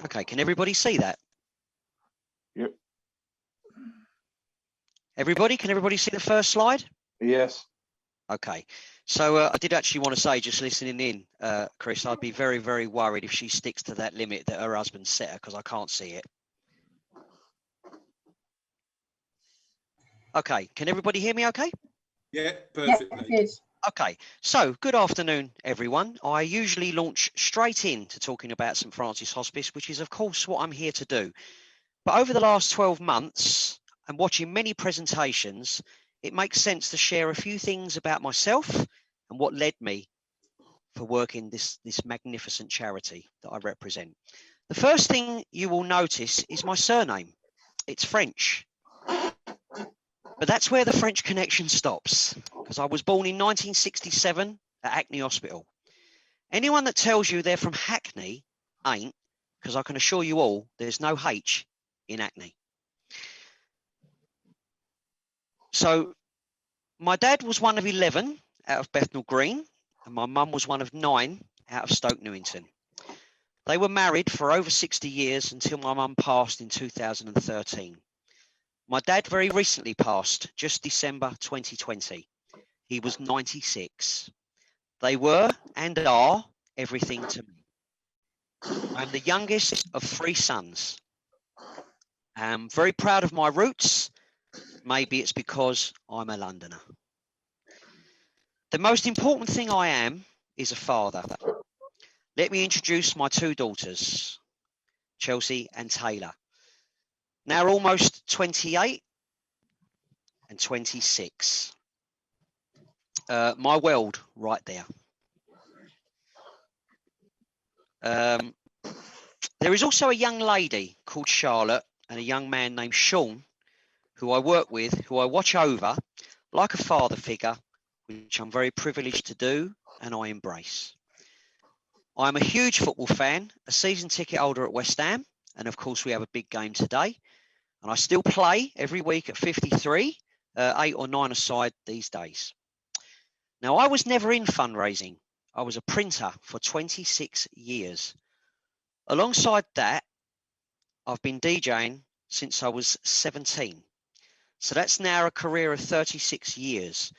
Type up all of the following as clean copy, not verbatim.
Okay, can everybody see that? Yep. Everybody, can everybody see the first slide? Yes. Okay, so I did actually want to say, just listening in, Chris, I'd be very, very worried if she sticks to that limit that her husband set her, because I can't see it. Okay, can everybody hear me okay? Yeah, perfectly. Yes. Okay, so good afternoon, everyone. I usually launch straight into talking about St Francis Hospice, which is, of course, what I'm here to do. But over the last 12 months, and watching many presentations, it makes sense to share a few things about myself and what led me for working this magnificent charity that I represent. The first thing you will notice is my surname. It's French. But that's where the French connection stops, because I was born in 1967 at Hackney Hospital. Anyone that tells you they're from Hackney ain't, because I can assure you all there's no H in Hackney. So my dad was one of 11 out of Bethnal Green, and my mum was one of 9 out of Stoke Newington. They were married for over 60 years until my mum passed in 2013. My dad very recently passed, just December 2020. He was 96. They were and are everything to me. I'm the youngest of 3 sons. I'm very proud of my roots. Maybe it's because I'm a Londoner. The most important thing I am is a father. Let me introduce my 2 daughters, Chelsea and Taylor. Now almost 28 and 26. My world right there. There is also a young lady called Charlotte and a young man named Sean who I work with, who I watch over like a father figure, which I'm very privileged to do and I embrace. I'm a huge football fan, a season ticket holder at West Ham, and of course we have a big game today. And I still play every week at 53, 8 or 9 aside these days. Now, I was never in fundraising. I was a printer for 26 years. Alongside that, I've been DJing since I was 17. So that's now a career of 36 years.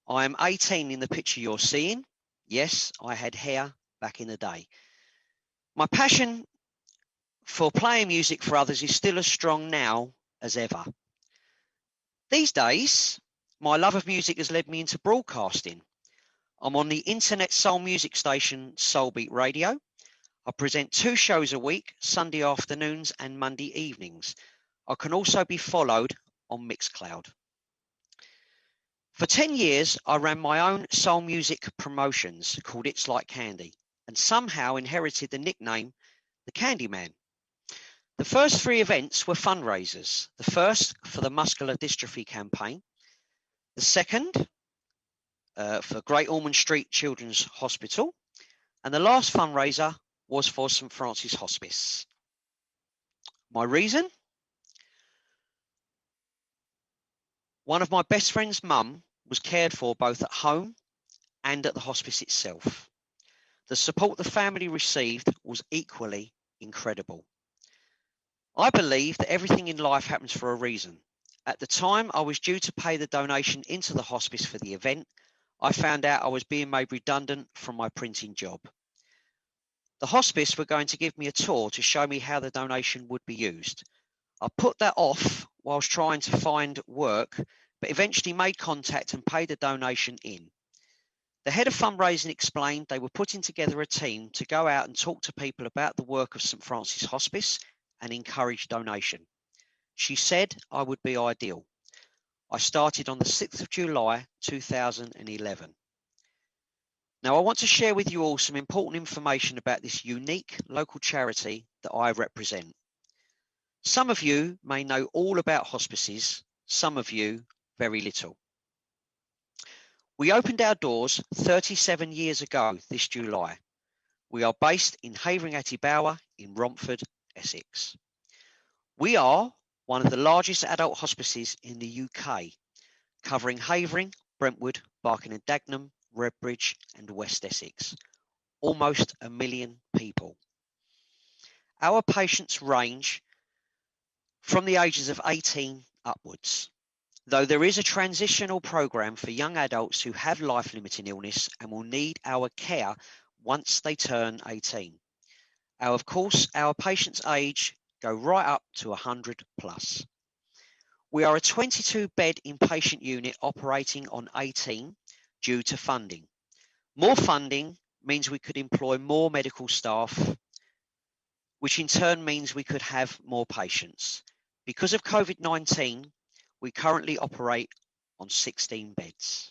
I am 18 in the picture you're seeing. Yes, I had hair back in the day. My passion for playing music for others is still as strong now as ever. These days, my love of music has led me into broadcasting. I'm on the internet soul music station Soulbeat Radio. I present 2 shows a week, Sunday afternoons and Monday evenings. I can also be followed on Mixcloud. For 10 years, I ran my own soul music promotions called It's Like Candy, and somehow inherited the nickname the Candyman. The first 3 events were fundraisers. The first for the Muscular Dystrophy campaign, the second for Great Ormond Street Children's Hospital, and the last fundraiser was for St Francis Hospice. My reason? One of my best friend's mum was cared for both at home and at the hospice itself. The support the family received was equally incredible. I believe that everything in life happens for a reason. At the time I was due to pay the donation into the hospice for the event, I found out I was being made redundant from my printing job. The hospice were going to give me a tour to show me how the donation would be used. I put that off whilst trying to find work, but eventually made contact and paid the donation in. The head of fundraising explained they were putting together a team to go out and talk to people about the work of St Francis Hospice and encourage donation. She said I would be ideal. I started on the 6th of July 2011. Now I want to share with you all some important information about this unique local charity that I represent. Some of you may know all about hospices, some of you very little. We opened our doors 37 years ago this July. We are based in Havering Atte Bower in Romford, Essex. We are one of the largest adult hospices in the UK, covering Havering, Brentwood, Barking and Dagenham, Redbridge and West Essex. Almost 1 million people. Our patients range from the ages of 18 upwards, though there is a transitional program for young adults who have life-limiting illness and will need our care once they turn 18. Of course, our patients' age go right up to 100 plus. We are a 22-bed inpatient unit operating on 18 due to funding. More funding means we could employ more medical staff, which in turn means we could have more patients. Because of COVID-19, we currently operate on 16 beds.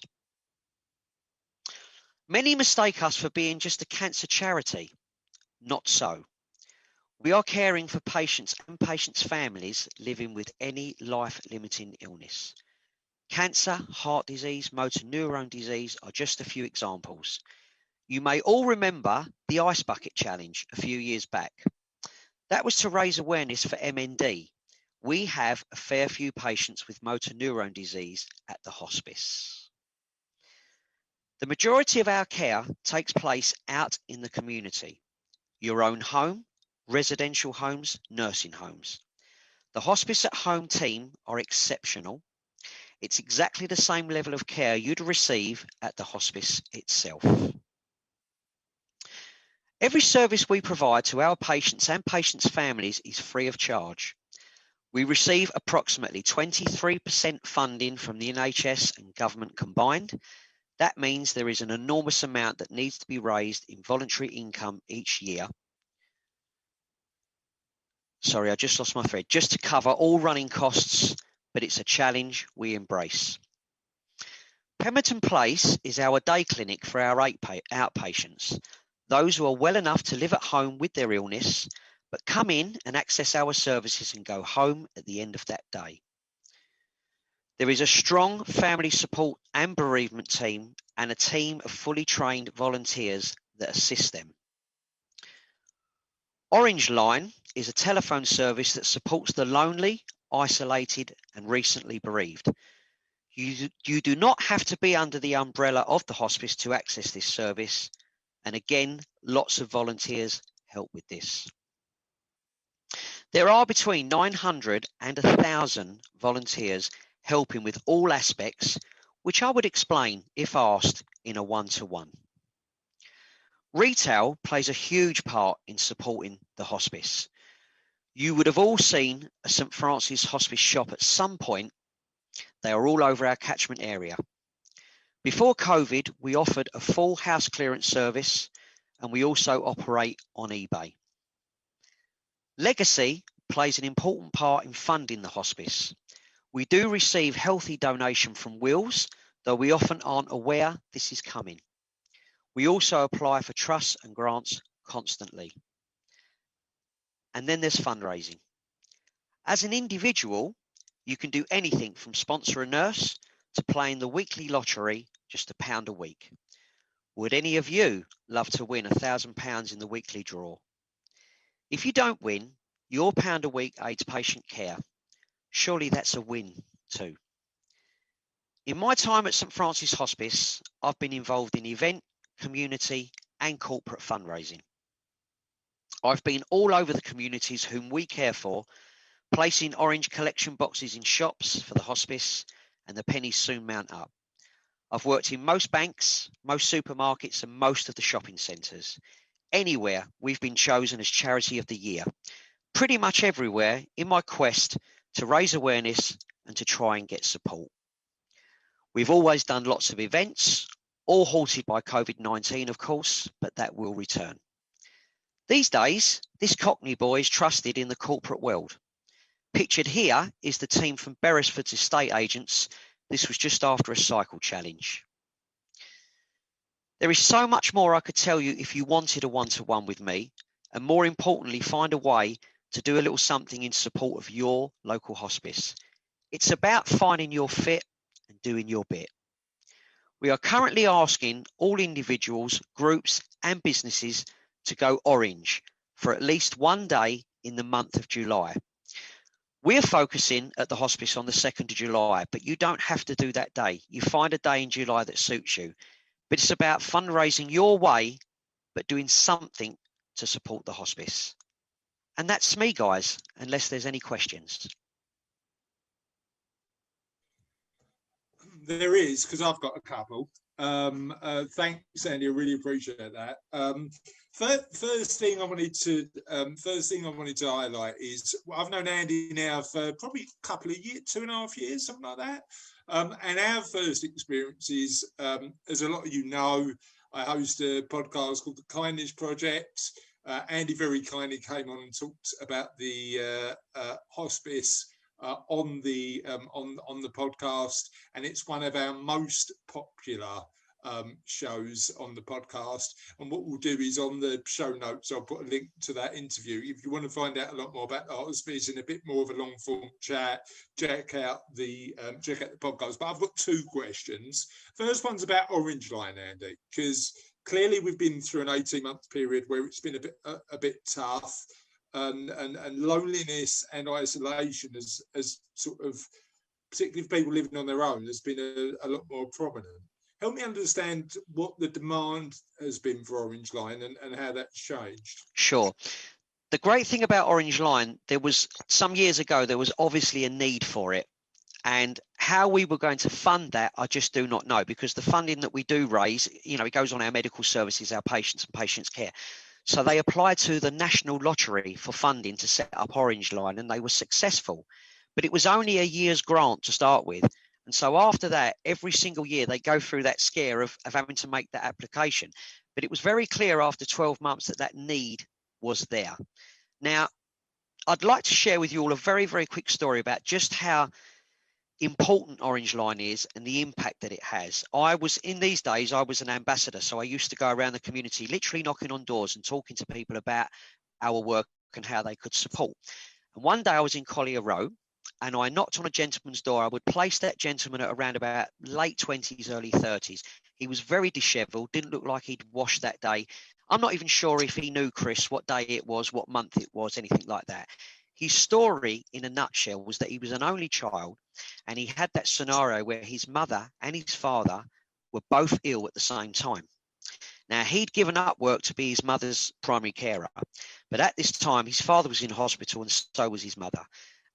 Many mistake us for being just a cancer charity. Not so. We are caring for patients and patients' families living with any life-limiting illness. Cancer, heart disease, motor neurone disease are just a few examples. You may all remember the Ice Bucket Challenge a few years back. That was to raise awareness for MND. We have a fair few patients with motor neurone disease at the hospice. The majority of our care takes place out in the community. Your own home, residential homes, nursing homes. The Hospice at Home team are exceptional. It's exactly the same level of care you'd receive at the hospice itself. Every service we provide to our patients and patients' families is free of charge. We receive approximately 23% funding from the NHS and government combined. That means there is an enormous amount that needs to be raised in voluntary income each year. Sorry, I just lost my thread. Just to cover all running costs, but it's a challenge we embrace. Pemberton Place is our day clinic for our outpatients, those who are well enough to live at home with their illness, but come in and access our services and go home at the end of that day. There is a strong family support and bereavement team and a team of fully trained volunteers that assist them. Orange Line is a telephone service that supports the lonely, isolated, and recently bereaved. You do not have to be under the umbrella of the hospice to access this service, and again, lots of volunteers help with this. There are between 900 and 1,000 volunteers helping with all aspects, which I would explain if asked in a one-to-one. Retail plays a huge part in supporting the hospice. You would have all seen a St Francis Hospice shop at some point. They are all over our catchment area. Before COVID, we offered a full house clearance service, and we also operate on eBay. Legacy plays an important part in funding the hospice. We do receive healthy donation from wills, though we often aren't aware this is coming. We also apply for trusts and grants constantly. And then there's fundraising. As an individual, you can do anything from sponsor a nurse to playing the weekly lottery, just £1 a week. Would any of you love to win £1,000 in the weekly draw? If you don't win, your £1 a week aids patient care. Surely that's a win too. In my time at St Francis Hospice, I've been involved in event, community and corporate fundraising. I've been all over the communities whom we care for, placing orange collection boxes in shops for the hospice, and the pennies soon mount up. I've worked in most banks, most supermarkets and most of the shopping centres. Anywhere we've been chosen as Charity of the Year. Pretty much everywhere in my quest to raise awareness and to try and get support. We've always done lots of events, all halted by COVID-19 of course, but that will return. These days, this Cockney boy is trusted in the corporate world. Pictured here is the team from Beresford's estate agents. This was just after a cycle challenge. There is so much more I could tell you if you wanted a one-to-one with me, and more importantly, find a way to do a little something in support of your local hospice. It's about finding your fit and doing your bit. We are currently asking all individuals, groups and businesses to go orange for at least one day in the month of July. We're focusing at the hospice on the 2nd of July, but you don't have to do that day. You find a day in July that suits you. But it's about fundraising your way, but doing something to support the hospice. And that's me, guys, unless there's any questions. There is, because I've got a couple. Thanks, Andy. I really appreciate that. First thing I wanted to highlight is I've known Andy now for probably a couple of years, 2.5 years, something like that. And our first experiences, as a lot of you know, I host a podcast called The Kindness Project. Andy very kindly came on and talked about the hospice on the podcast, and it's one of our most popular shows on the podcast. And what we'll do is on the show notes, I'll put a link to that interview. If you want to find out a lot more about the hospice and a bit more of a long form chat, check out the podcast. But I've got 2 questions. First one's about Orange Line, Andy, because clearly we've been through an 18-month period where it's been a bit tough. And loneliness and isolation as sort of, particularly for people living on their own, has been a lot more prominent. Help me understand what the demand has been for Orange Line and how that's changed. Sure. The great thing about Orange Line, there was some years ago, there was obviously a need for it. And how we were going to fund that, I just do not know, because the funding that we do raise, it goes on our medical services, our patients and patients' care. So they applied to the National Lottery for funding to set up Orange Line, and they were successful. But it was only a year's grant to start with. And so after that, every single year, they go through that scare of having to make that application. But it was very clear after 12 months that need was there. Now, I'd like to share with you all a very, very quick story about just how important Orange Line is and the impact that it has. In these days, I was an ambassador. So I used to go around the community, literally knocking on doors and talking to people about our work and how they could support. And one day I was in Collier Row and I knocked on a gentleman's door. I would place that gentleman at around about late 20s, early 30s. He was very disheveled, didn't look like he'd washed that day. I'm not even sure if he knew, Chris, what day it was, what month it was, anything like that. His story in a nutshell was that he was an only child and he had that scenario where his mother and his father were both ill at the same time. Now, he'd given up work to be his mother's primary carer, but at this time, his father was in hospital and so was his mother.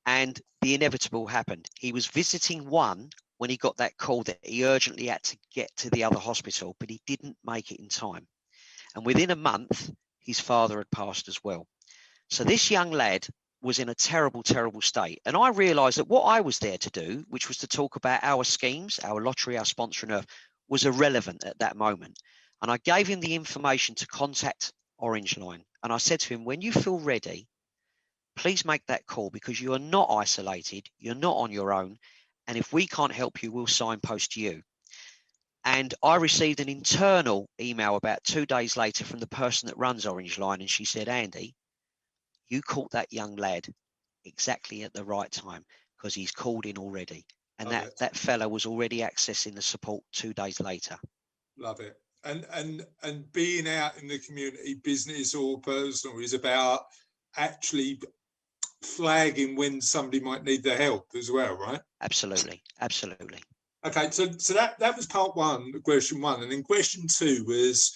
And the inevitable happened. He was visiting one when he got that call that he urgently had to get to the other hospital, but he didn't make it in time. And within a month, his father had passed as well. So this young lad was in a terrible, terrible state. And I realised that what I was there to do, which was to talk about our schemes, our lottery, our sponsoring earth, was irrelevant at that moment. And I gave him the information to contact Orange Line. And I said to him, when you feel ready, please make that call, because you are not isolated, you're not on your own. And if we can't help you, we'll signpost you. And I received an internal email about 2 days later from the person that runs Orange Line. And she said, Andy, you caught that young lad exactly at the right time, because he's called in already. And that fella was already accessing the support 2 days later. Love it. And being out in the community, business or personal, is about actually flagging when somebody might need the help as well, right? Absolutely. Absolutely. Okay, so that was part one, question one. And then question 2 was,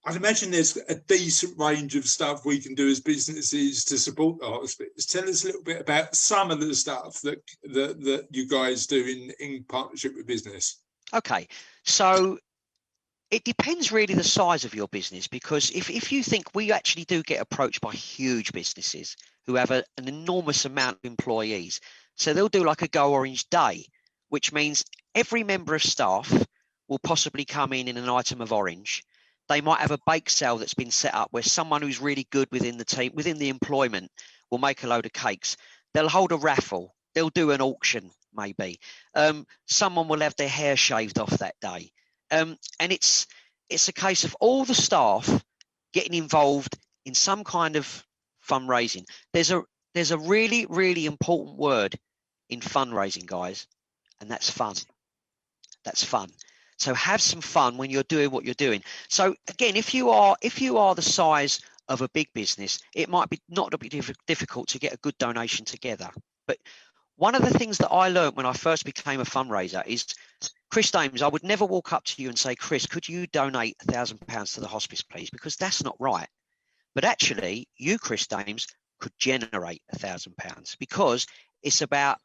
I'd imagine there's a decent range of stuff we can do as businesses to support the hospice. Tell us a little bit about some of the stuff that you guys do in partnership with business. Okay, so it depends really the size of your business, because if you think, we actually do get approached by huge businesses who have an enormous amount of employees. So they'll do like a Go Orange Day, which means every member of staff will possibly come in an item of orange. They might have a bake sale that's been set up where someone who's really good within the team, within the employment, will make a load of cakes. They'll hold a raffle. They'll do an auction, maybe. Someone will have their hair shaved off that day. And it's a case of all the staff getting involved in some kind of fundraising. There's a really, really important word in fundraising, guys, and that's fun. That's fun. So have some fun when you're doing what you're doing. So again, if you are the size of a big business, it might be not be difficult to get a good donation together. But one of the things that I learned when I first became a fundraiser is, Chris Dames, I would never walk up to you and say, Chris, could you donate £1,000 to the hospice, please? Because that's not right. But actually, you, Chris Dames, could generate £1,000, because it's about,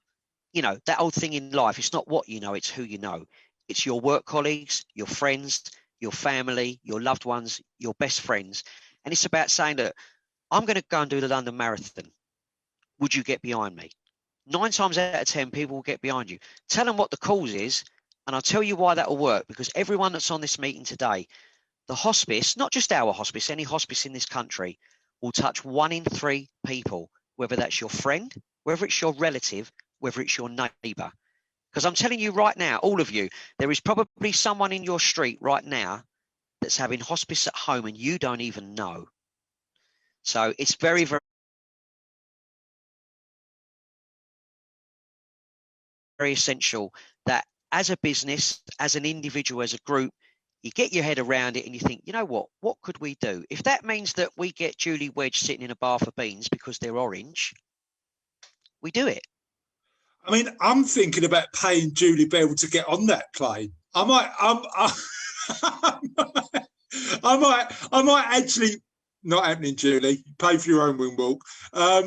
you know, that old thing in life. It's not what you know, it's who you know. It's your work colleagues, your friends, your family, your loved ones, your best friends. And it's about saying that I'm going to go and do the London Marathon. Would you get behind me? 9 times out of 10, people will get behind you. Tell them what the cause is, and I'll tell you why that will work, because everyone that's on this meeting today, the hospice, not just our hospice, any hospice in this country, will touch 1 in 3 people, whether that's your friend, whether it's your relative, whether it's your neighbour. Because I'm telling you right now, all of you, there is probably someone in your street right now that's having hospice at home and you don't even know. So it's very, very, very essential that as a business, as an individual, as a group, you get your head around it and you think, you know what could we do? If that means that we get Julie Wedge sitting in a bar for beans because they're orange, we do it. I mean, I'm thinking about paying Julie Bell to get on that plane. I might actually, not happening, Julie, pay for your own windwalk. I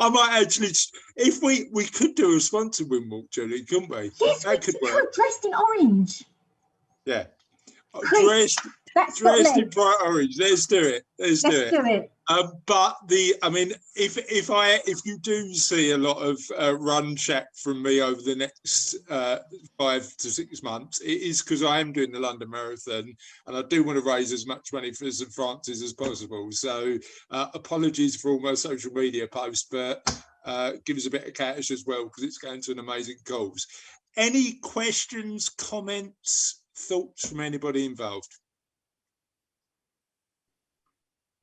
might actually, if we could do a sponsored windwalk, Julie, couldn't we? Yes, that could work. Dressed in orange. Yeah. Chris, Dressed in bright orange. Let's do it. Let's do it. But I mean, if you do see a lot of run chat from me over the next 5 to 6 months, it is because I am doing the London Marathon and I do want to raise as much money for St Francis as possible. So apologies for all my social media posts, but give us a bit of cash as well, because it's going to an amazing cause. Any questions, comments, thoughts from anybody involved?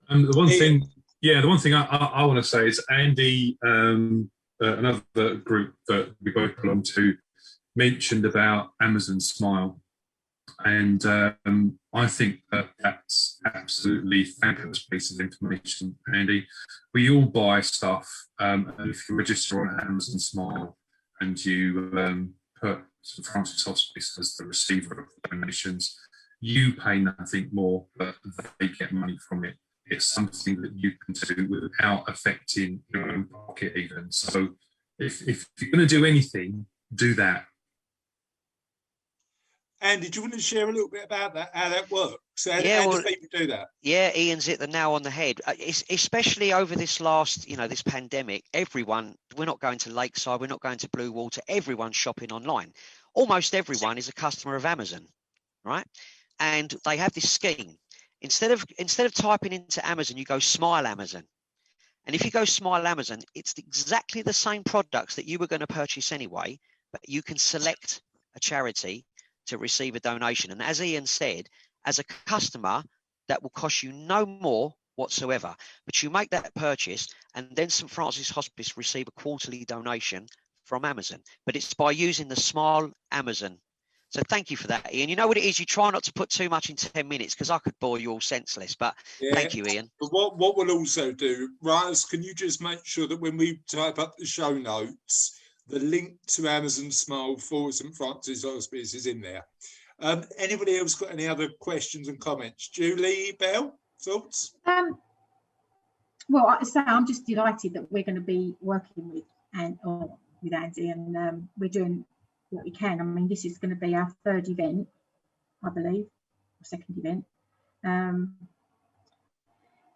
The one thing I want to say is Andy, another group that we both belong to, mentioned about Amazon Smile, and I think that's absolutely fabulous piece of information, Andy. We all buy stuff, and if you register on Amazon Smile and you put St Francis Hospice as the receiver of donations, you pay nothing more, but they get money from it. It's something that you can do without affecting your own pocket even. So if you're going to do anything, do that. Andy, do you want to share a little bit about that, how that works? How do people do that? Yeah, Ian's hit the nail on the head. Especially over this last, this pandemic, we're not going to Lakeside, we're not going to Blue Water, everyone's shopping online. Almost everyone is a customer of Amazon, right? And they have this scheme. Instead of typing into Amazon, you go Smile Amazon. And if you go Smile Amazon, it's exactly the same products that you were going to purchase anyway, but you can select a charity to receive a donation. And as Ian said, as a customer, that will cost you no more whatsoever. But you make that purchase, and then St Francis Hospice receive a quarterly donation from Amazon. But it's by using the Smile Amazon. So thank you for that, Ian. You know what it is? You try not to put too much in 10 minutes, because I could bore you all senseless. But yeah, thank you, Ian. But what we'll also do, Raz, can you just make sure that when we type up the show notes, the link to Amazon Smile for St Francis Hospice is in there. Anybody else got any other questions and comments? Julie Bell, thoughts? Well, I'm just delighted that we're going to be working with Andy, and we're doing what we can. I mean, this is going to be our 3rd event, I believe, or 2nd event.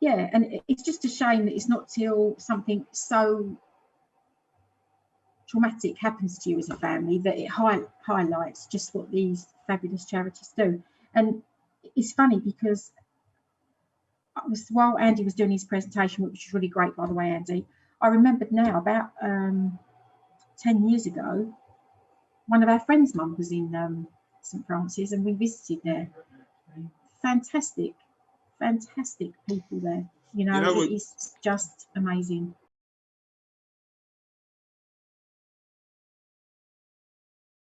Yeah, and it's just a shame that it's not till something so traumatic happens to you as a family that it highlights just what these fabulous charities do. And it's funny because while Andy was doing his presentation, which was really great, by the way, Andy, I remembered now about 10 years ago, one of our friends' mum was in St Francis, and we visited there. Fantastic people there. It is just amazing.